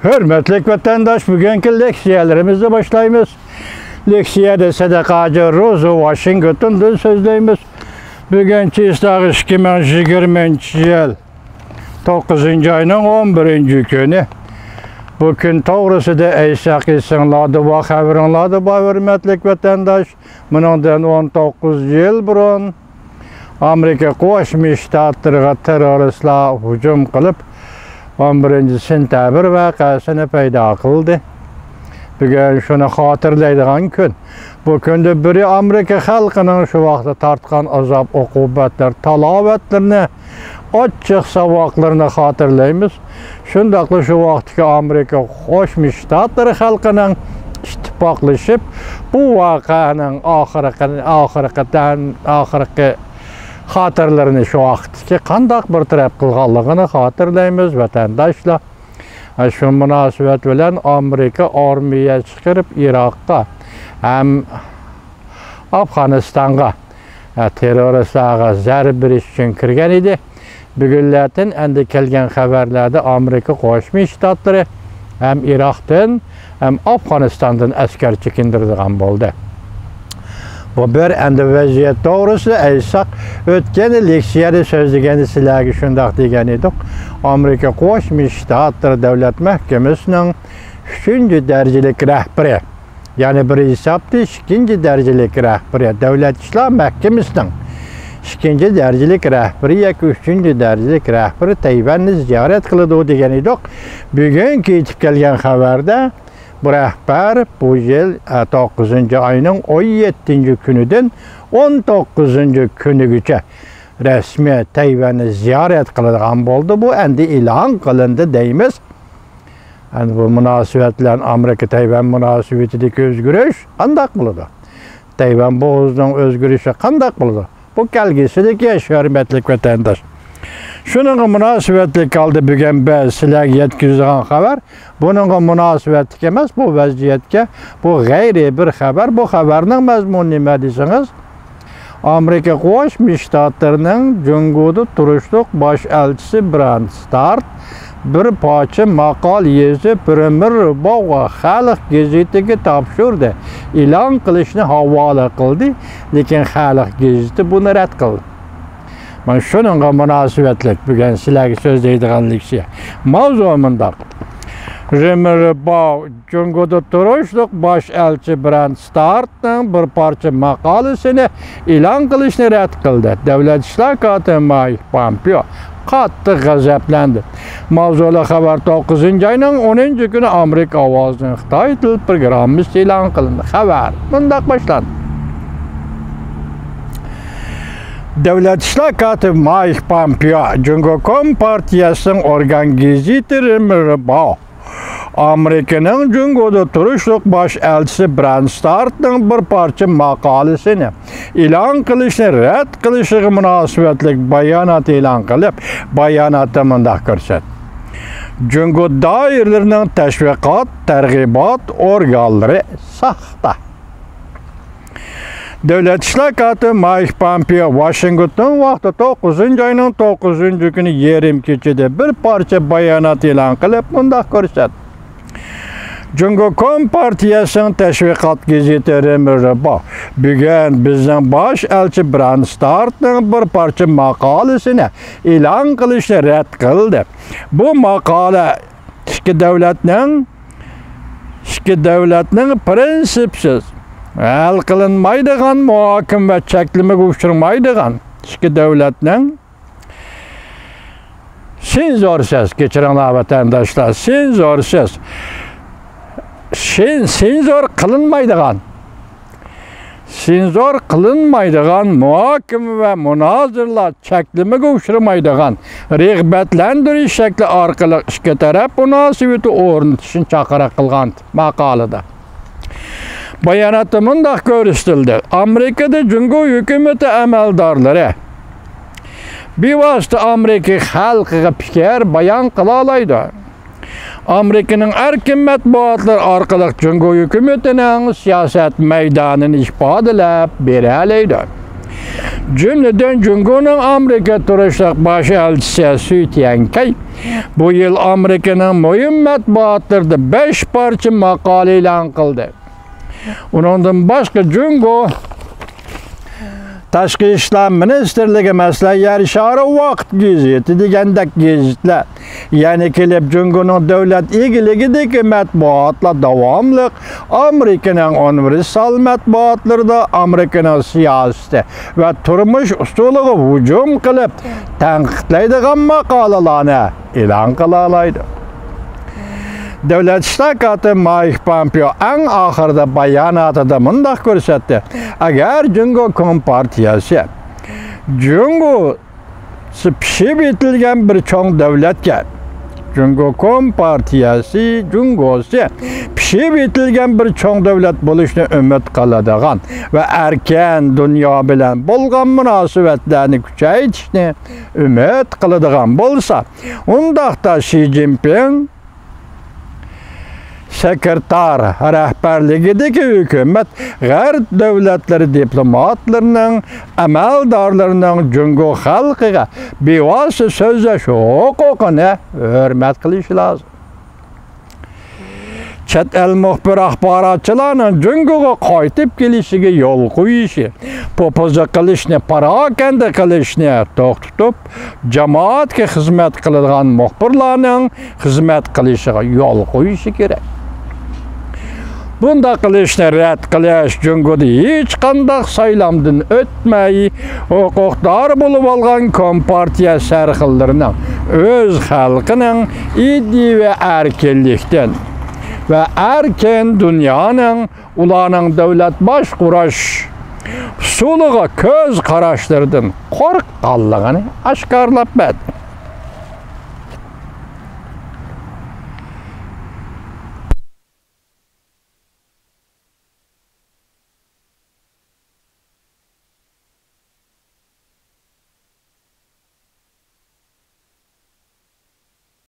Hürmetlik vatandaş, bugünkü leksiyalarımızı başlayımız. Leksiyada Sadakacı Rosa Washington'dan sözleyimiz. Bugünkü istağı 2020 yıl 9. ayının 11. günü. Bugün doğrusu da eysak isinladı ve xabirinladı bu hürmetlik vatandaş. Bundan 19 yıl burun Amerika Qo'shma Shtatlariga terroristlar hücum qilib 11 sentabr vaqasini paydo qildi. Bugun shuni xotirlaydigan kun. Bu kunda biri Amerika xalqining shu vaqtda tortgan azob uqubatlar, talovatlarini, ochiq saboqlarini xotirlaymiz. Shundaqla shu vaqtga Amerika Qo'shma Shtatlari xalqining ittifoqlashib bu voqeaning oxirgi xatirlarini shu vaqtga qandaq bir taraf qilganligini xotirlaymiz vatandaşlar. Shu munosabat bilan Amerika armiya chiqarib Iroqqa ham Afg'onistonga terroristlarga zarb berish uchun kirgan edi. Bugunlardan endi kelgan xabarlarda Amerika Qo'shma Shtatlari hem Iroqdan hem Afg'onistondan askar chekindirgan bo'ldi. Bu bir endi vaziyat doğrusu aytsak, o'tgan leksiyada so'zlagani sizlarga shundoq degan edik. Amerika Qo'shma Shtatlari davlat mahkamasining 3-darajalik rahbari, ya'ni bir hisobda 2-darajalik rahbari, davlat ishlar mahkamasining 2-darajalik rahbari yoki 3-darajalik rahbari Tayvanni ziyorat qiladi degan edik. Bugun ketib kelgan xabarda bu rahbar bu yıl 9. ayının 17. günüden 19. günügacha resmi Tayvanni ziyorat qiladigan bo'ldi. Bu endi e'lon qilindi deymiz. Endi bu munosabat bilan Amerika Tayvan munosabatidagi o'zgarish qanday bo'ladi? Tayvan bo'g'zining o'zgarishi qanday bo'ladi? Bu kelgusidagi hurmatli vatandosh. Şununla münasebetli kaldı bugün ben sizlerge yetkizdiğin haber. Bununla münasebetli emas bu vaziyetke. Bu gayri bir haber. Bu haberinin mazmunu nima desiniz? Amerika Qo'shma Shtatlarining Jungoda turishliq bosh elchisi Brant Start bir parcha maqol yozib Premier Bog'a Xalq gazetiga topshirdi. E'lon qilishni havola qildi, lekin Xalq gazeti buni rad qildi. Ben şununla münasebetlik bugün sizlerge sözleydiğen leksiya. Mavzu mundaq. Premier Bog'a Jungoda turishliq bosh elchi Brant Start'ning bir parcha maqolasini e'lon qilishni rad qildi. Davlat ishlar kotibi Mike Pompeo qattiq g'azablendi. Mavzuli xabar 9. ayning 10. günü Amerika ovozining Xitoy til programmasi e'lon qilindi. Xabar bundaq boshlandi. Davlat ishlar kotibi Mike Pompeo Jungo partiyasining organizatori Premier Bog'a Amerikaning Jungoda turishliq bosh elchisi Brant Start'ning bir parcha maqolasini e'lon qilishni rad qilishiga munosabatli bayonot e'lon qilib, bayonotda mundaq ko'rsatdi. Jungo doiralarining tashviqot, targ'ibot organlari soxta. Davlat ishlar kotibi Mike Pompeo Washington vaqti 9. ayning 9. günü yarim kechada bir parcha bayonot e'lon qilib, mundaq ko'rsatdi. Jungo partiyasining tashviqot gazeti Premier Bog'a bugun bizning bosh elchi Brant Start'ning bir parcha maqolasini e'lon qilishni rad qildi. Bu maqola ikki davlatning prinsipsiz hal qilinmaydigan muhokama va cheklamaga uchramaydigan ikki davlatning senzorsiz, kechiringlar vatandoshlar, senzorsiz senzor qilinmaydigan muhokama va munozirlar cheklamaga uchramaydigan rag'batlantirish shakli orqali ikki taraf munosabati o'rnatishni chaqiriq qilgan maqolada. Bayonotda mundaq ko'rsatildi. Amerikada Jungo hukumati amaldorlari bevosita Amerika xalqiga fikr bayon qila oladi. Amerika'nın erkin matbuotlar orqali Jungo hukumatining siyosat maydonini ifodalab bera oladi. Cümleden Jungo'nun Amerika turishliq bosh elchisi Su Tiankay Bu yıl Amerika'nın mühim matbuatlarında 5 parça makale e'lon qildi. Undan başqa Jungo Tashqi ishlar ministerligi maslahat ishora vaqt gazeti degandek gazetlar yana kelib Jungoning davlat egiligidagi matbuotlar davomli Amerikaning universal matbuotlarida Amerikaning siyosati va turmush usuliga hujum qilib tanqidlaydigan maqolalarni e'lon qila oladi. Devlet İştirakatı Mike Pompeo en ahırda bayanatında mundaq ko'rsatdi. Agar Jungo Kompartiyasi Jungo'si pishib etilgan bir cho'ng davlatga Jungo Kompartiyasi Jungo'si pishib etilgan bir cho'ng davlat bo'lishni umid qiladigan va erkin dunyo bilan bo'lgan munosabatlarni kuchaytirishni umid qiladigan bo'lsa, undaqda Xi Jinping sekreter rehberligideki hükümet G'arb devletleri diplomatlarının, amaldorlarının Jungo xalqiga bevosita so'zlash huquqini hurmat qilish lozim. Chet el muxbir axborotchilarning Jungoga qaytib kelishiga yo'l qo'yishi, popoza qilishni, parokanda qilishni to'xtatib, jamoatga xizmat qiladigan muxbirlarning xizmat qilishiga yo'l qo'yishi kerak. Bunda qilishni rad qilish Jungoda hech qanday saylamdan o'tmay, huquqdor bo'lib olgan Kompartiya sarxillarining o'z xalqining iddi va erkinlikdan va erkin dunyoning ularning davlat boshqarish usuliga ko'z qarashlaridan qo'rqqanligini oshkorlab berdi.